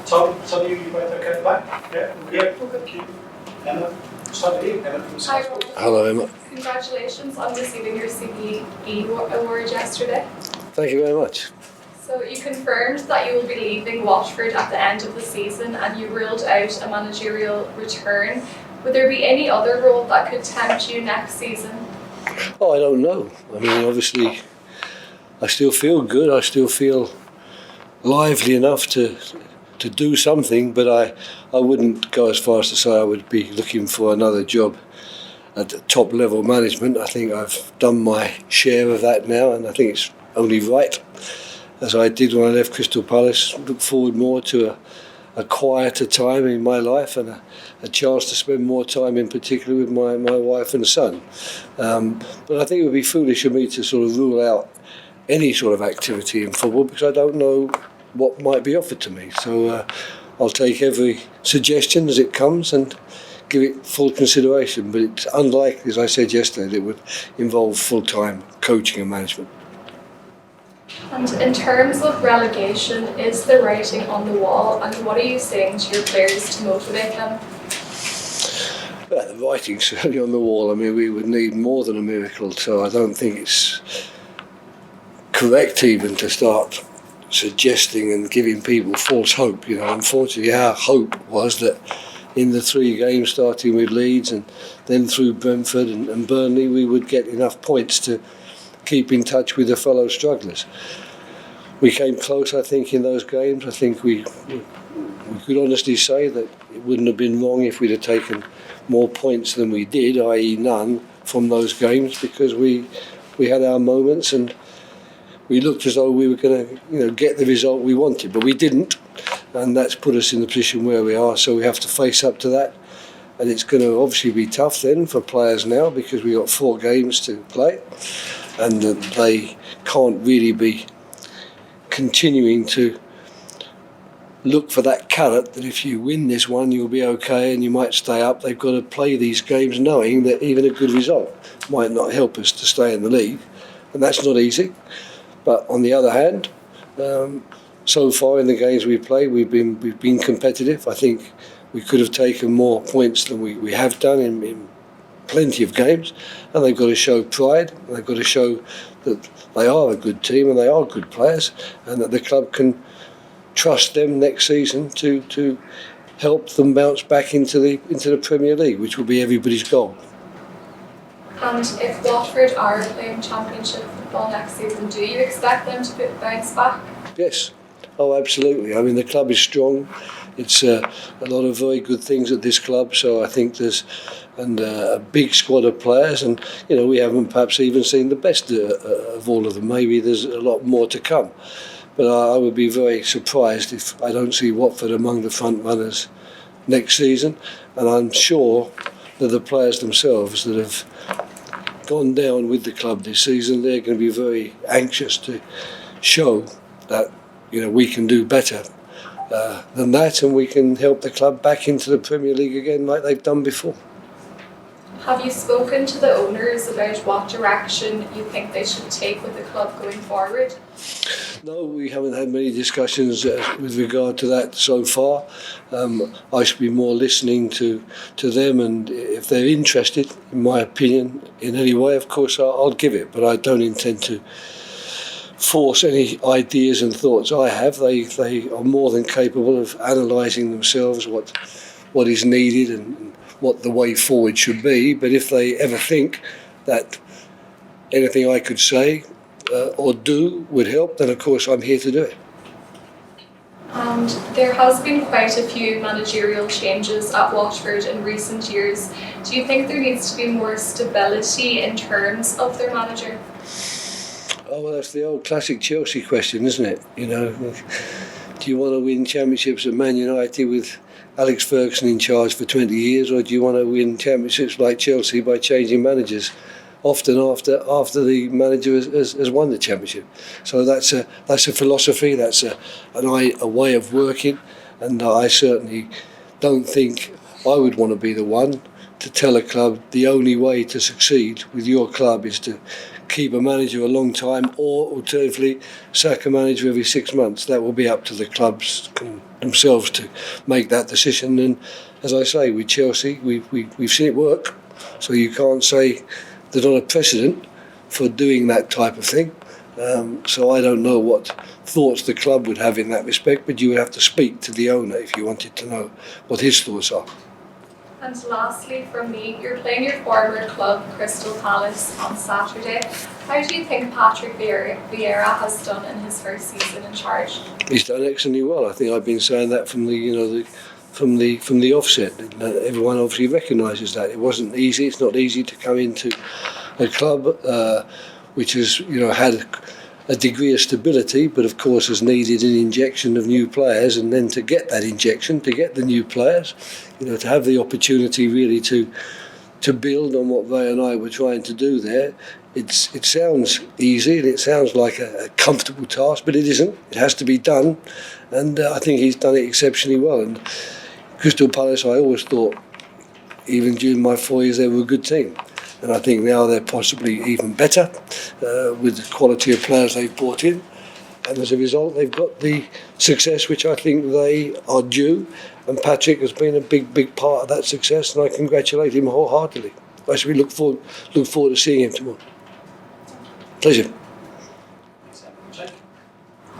Tom, you both okay back? Yeah, thank you. Emma, Emma from Hi, Scotland. Hello, Emma. congratulations on receiving your CBE award yesterday. Thank you very much. So you confirmed that you will be leaving Watford at the end of the season and you ruled out a managerial return. Would there be any other role that could tempt you next season? Oh, I don't know. I mean, obviously, I still feel good. I still feel lively enough to do something, but I wouldn't go as far as to say I would be looking for another job at the top level management. I think I've done my share of that now, and I think it's only right, as I did when I left Crystal Palace, look forward more to a quieter time in my life and a chance to spend more time in particular with my wife and son. But I think it would be foolish of me to sort of rule out any sort of activity in football because I don't know what might be offered to me. So I'll take every suggestion as it comes and give it full consideration. But it's unlikely, as I said yesterday, that it would involve full-time coaching and management. And in terms of relegation, is the writing on the wall and what are you saying to your players to motivate them? Well, the writing's certainly on the wall. I mean, we would need more than a miracle, so I don't think it's correct even to start suggesting and giving people false hope. You know, unfortunately, our hope was that in the 3 games, starting with Leeds and then through Brentford and Burnley, we would get enough points to keep in touch with the fellow strugglers. We came close, I think, in those games. I think we could honestly say that it wouldn't have been wrong if we'd have taken more points than we did, i.e. none, from those games, because we had our moments and we looked as though we were going to get the result we wanted, but we didn't, and that's put us in the position where we are, so we have to face up to that. And it's going to obviously be tough then for players now because we've got 4 games to play and they can't really be continuing to look for that carrot that if you win this one you'll be okay and you might stay up. They've got to play these games knowing that even a good result might not help us to stay in the league, and that's not easy. But on the other hand, so far in the games we've played we've been competitive. I think we could have taken more points than we have done in plenty of games, and they've got to show pride, and they've got to show that they are a good team and they are good players, and that the club can trust them next season to help them bounce back into the Premier League, which will be everybody's goal. And if Watford are playing Championship football next season, do you expect them to bounce back? Yes. Oh, absolutely. I mean, the club is strong. It's a lot of very good things at this club, so I think there's a big squad of players, and we haven't perhaps even seen the best of all of them. Maybe there's a lot more to come, but I would be very surprised if I don't see Watford among the front runners next season, and I'm sure that the players themselves that have gone down with the club this season, they're going to be very anxious to show that we can do better than that, and we can help the club back into the Premier League again like they've done before. Have you spoken to the owners about what direction you think they should take with the club going forward? No, we haven't had many discussions with regard to that so far. I should be more listening to them, and if they're interested, in my opinion, in any way, of course I'll give it, but I don't intend to force any ideas and thoughts I have. They are more than capable of analysing themselves what is needed and what the way forward should be. But if they ever think that anything I could say or do would help, then of course I'm here to do it. And there has been quite a few managerial changes at Watford in recent years. Do you think there needs to be more stability in terms of their manager? Oh, well, that's the old classic Chelsea question, isn't it? Do you want to win championships at Man United with Alex Ferguson in charge for 20 years, or do you want to win championships like Chelsea by changing managers often after the manager has won the championship? So that's a philosophy, that's a way of working, and I certainly don't think I would want to be the one to tell a club the only way to succeed with your club is to keep a manager a long time, or alternatively sack a manager every 6 months. That will be up to the clubs themselves to make that decision. And as I say, with Chelsea, we've seen it work, so you can't say there's not a precedent for doing that type of thing. So I don't know what thoughts the club would have in that respect, but you would have to speak to the owner if you wanted to know what his thoughts are. And lastly from me, you're playing your former club Crystal Palace on Saturday. How do you think Patrick Vieira has done in his first season in charge? He's done excellently well. I think I've been saying that from the offset. Everyone obviously recognises that it wasn't easy. It's not easy to come into a club which has had a degree of stability, but of course has needed an injection of new players, and then to get that injection, to get the new players, to have the opportunity really to build on what Ray and I were trying to do there. It sounds easy and it sounds like a comfortable task, but it isn't. It has to be done, and I think he's done it exceptionally well. And Crystal Palace, I always thought, even during my 4 years, they were a good team. And I think now they're possibly even better with the quality of players they've brought in. And as a result, they've got the success which I think they are due. And Patrick has been a big part of that success, and I congratulate him wholeheartedly. I should look forward to seeing him tomorrow. Pleasure.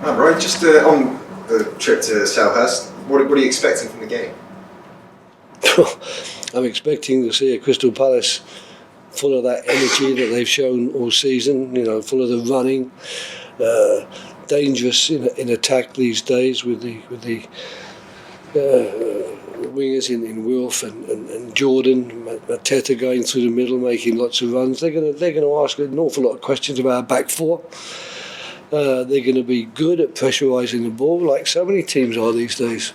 Right, just on the trip to Selhurst, what are you expecting from the game? I'm expecting to see a Crystal Palace full of that energy that they've shown all season, full of the running, dangerous in attack these days with the wingers in Wilf and Jordan, Mateta going through the middle, making lots of runs. They're going to ask an awful lot of questions about our back four. They're going to be good at pressurising the ball, like so many teams are these days.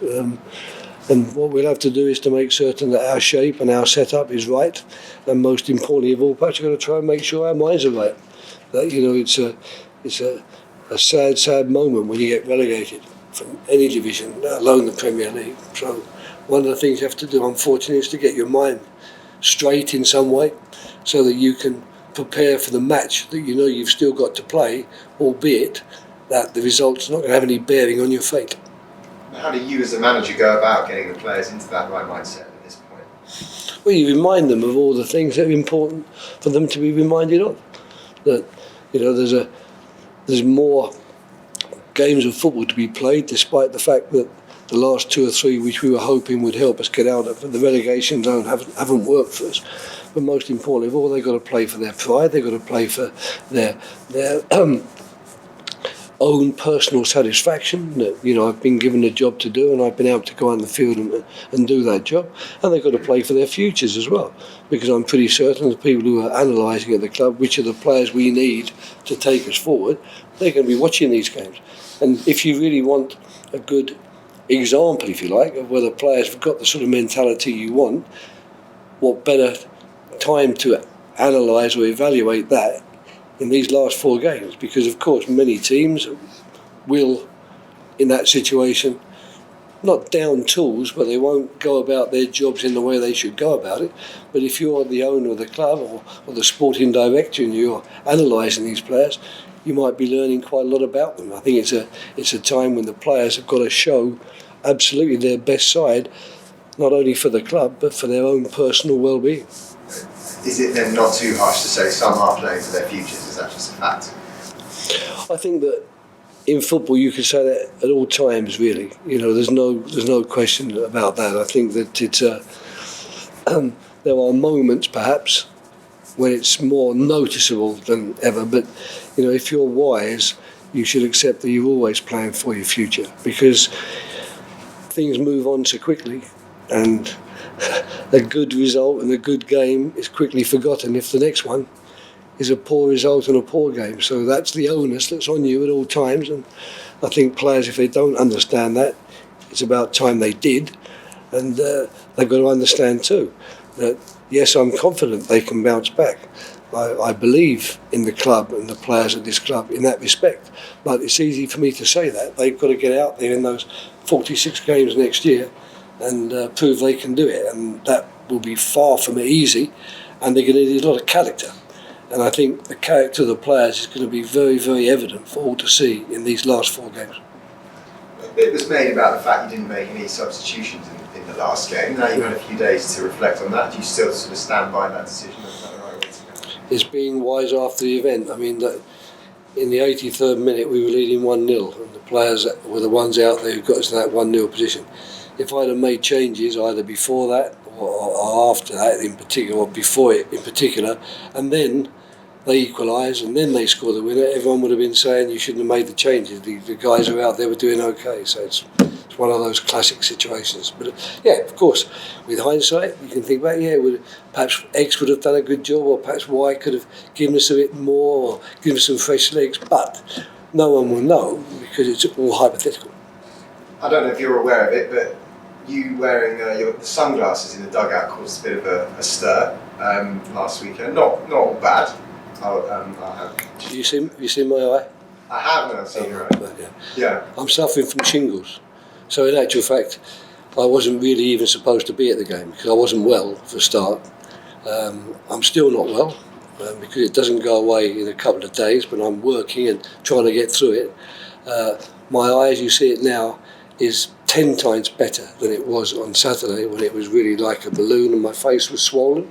And what we'll have to do is to make certain that our shape and our setup is right, and most importantly of all, perhaps we're going to try and make sure our minds are right. That it's a sad moment when you get relegated from any division, let alone the Premier League. So one of the things you have to do, unfortunately, is to get your mind straight in some way, so that you can prepare for the match that you've still got to play, albeit that the result's not going to have any bearing on your fate. How do you as a manager go about getting the players into that right mindset at this point? Well, you remind them of all the things that are important for them to be reminded of. That there's more games of football to be played, despite the fact that the last 2 or 3, which we were hoping would help us get out of the relegation zone, haven't worked for us. But most importantly of all, they've got to play for their pride. They've got to play for their own personal satisfaction. That I've been given a job to do, and I've been able to go on the field and do that job. And they've got to play for their futures as well, because I'm pretty certain the people who are analysing at the club which are the players we need to take us forward, they're going to be watching these games. And if you really want a good example, if you like, of whether players have got the sort of mentality you want, what better time to analyse or evaluate that in these last 4 games? Because of course many teams will, in that situation, not down tools, but they won't go about their jobs in the way they should go about it. But if you're the owner of the club or the sporting director and you're analysing these players, you might be learning quite a lot about them. I think it's a time when the players have got to show absolutely their best side, not only for the club but for their own personal well-being. Is it then not too harsh to say some are playing for their futures? Is that just a fact? I think that in football you can say that at all times, really. There's no question about that. I think that it's there are moments perhaps when it's more noticeable than ever. But if you're wise, you should accept that you're always playing for your future, because things move on so quickly, and a good result and a good game is quickly forgotten if the next one is a poor result and a poor game. So that's the onus that's on you at all times, and I think players, if they don't understand that, it's about time they did. And they've got to understand too that yes, I'm confident they can bounce back. I believe in the club and the players of this club in that respect, but it's easy for me to say that. They've got to get out there in those 46 games next year and prove they can do it, and that will be far from easy, and they're going to need a lot of character. And I think the character of the players is going to be very, very evident for all to see in these last 4 games. A bit was made about the fact you didn't make any substitutions in the last game. Now you've had a few days to reflect on that. Do you still sort of stand by that decision? Or is that the right way to go? It's being wise after the event. I mean, in the 83rd minute we were leading 1-0 and the players were the ones out there who got us to that 1-0 position. If I'd have made changes either before that or after that in particular, or before it in particular, and then they equalised and then they scored the winner, everyone would have been saying you shouldn't have made the changes. The guys who were out there were doing okay. So it's one of those classic situations. But yeah, of course, with hindsight, you can think about, perhaps X would have done a good job, or perhaps Y could have given us a bit more, or given us some fresh legs. But no one will know because it's all hypothetical. I don't know if you're aware of it, but you wearing your sunglasses in the dugout caused a bit of a stir last weekend. Not all bad. I'll have. You seen my eye? I have now seen your eye. Yeah. I'm suffering from shingles. So in actual fact, I wasn't really even supposed to be at the game because I wasn't well for a start. I'm still not well because it doesn't go away in a couple of days, but I'm working and trying to get through it. My eye, as you see it now, is 10 times better than it was on Saturday when it was really like a balloon and my face was swollen.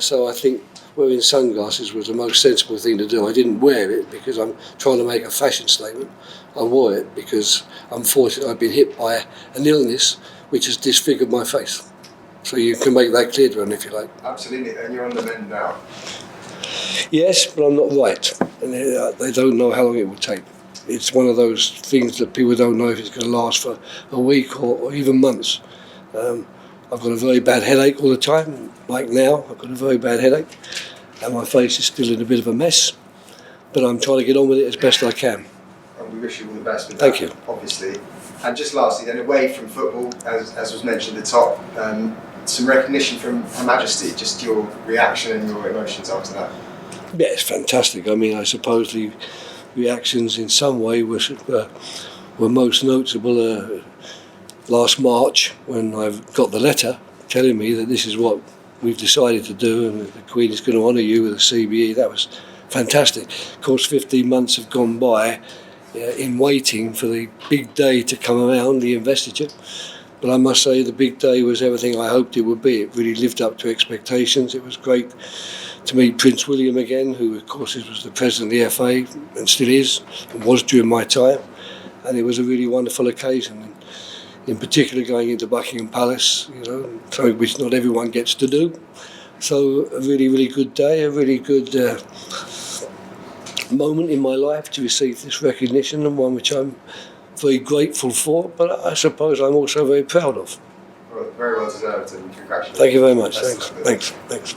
So I think wearing sunglasses was the most sensible thing to do. I didn't wear it because I'm trying to make a fashion statement. I wore it because unfortunately I've been hit by an illness which has disfigured my face. So you can make that clear to them if you like. Absolutely, and you're on the mend now. Yes, but I'm not right. And they don't know how long it will take. It's one of those things that people don't know if it's going to last for a week or even months. I've got a very bad headache all the time. Like now, I've got a very bad headache. And my face is still in a bit of a mess. But I'm trying to get on with it as best I can. And we wish you all the best with Thank that, you. obviously. And just lastly, then, away from football, as was mentioned at the top, some recognition from Her Majesty, just your reaction and your emotions after that. Yeah, it's fantastic. I mean, I suppose the reactions in some way were most notable last March when I got the letter telling me that this is what we've decided to do and the Queen is going to honour you with a CBE. That was fantastic. Of course, 15 months have gone by in waiting for the big day to come around, the investiture. But I must say the big day was everything I hoped it would be. It really lived up to expectations. It was great to meet Prince William again, who of course was the president of the FA and still is, and was during my time. And it was a really wonderful occasion. And in particular going into Buckingham Palace, something which not everyone gets to do. So a really, really good day, a really good moment in my life to receive this recognition, and one which I'm very grateful for, but I suppose I'm also very proud of. Well, very well deserved, and congratulations. Thank you very much. Thanks. Thanks.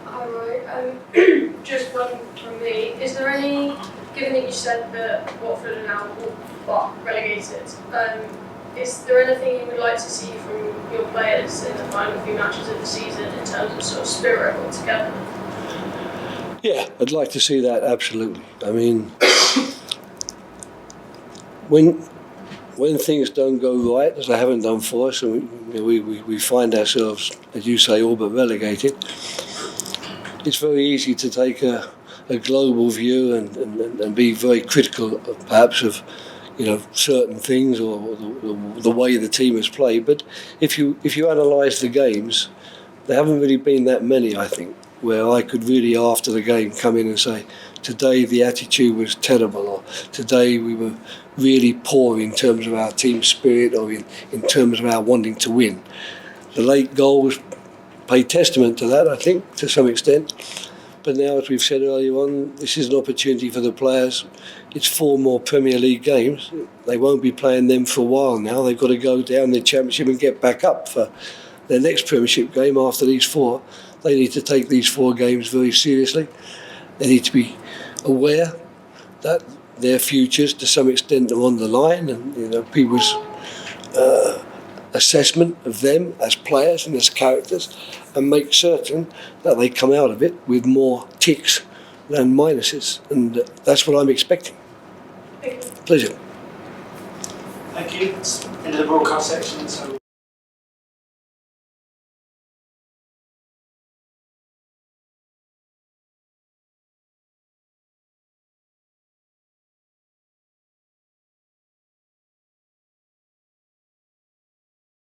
Alright, just one from me. Is there any, given that you said that Watford are now relegated, is there anything you would like to see from your players in the final few matches of the season in terms of sort of spirit or together? Yeah, I'd like to see that, absolutely. I mean, when things don't go right, as they haven't done for us, and we find ourselves, as you say, all but relegated, it's very easy to take a global view and be very critical, perhaps, of certain things or the way the team has played. But if you analyse the games, there haven't really been that many, I think, where I could really, after the game, come in and say, today the attitude was terrible, or today we were really poor in terms of our team spirit, or in terms of our wanting to win. The late goals pay testament to that, I think, to some extent. But now, as we've said earlier on, this is an opportunity for the players. It's 4 more Premier League games. They won't be playing them for a while now. They've got to go down the Championship and get back up for their next Premiership game after these 4. They need to take these 4 games very seriously. They need to be aware that their futures, to some extent, are on the line, and people's assessment of them as players and as characters, and make certain that they come out of it with more ticks than minuses, and that's what I'm expecting. Pleasure. Thank you. It's into the broadcast section, so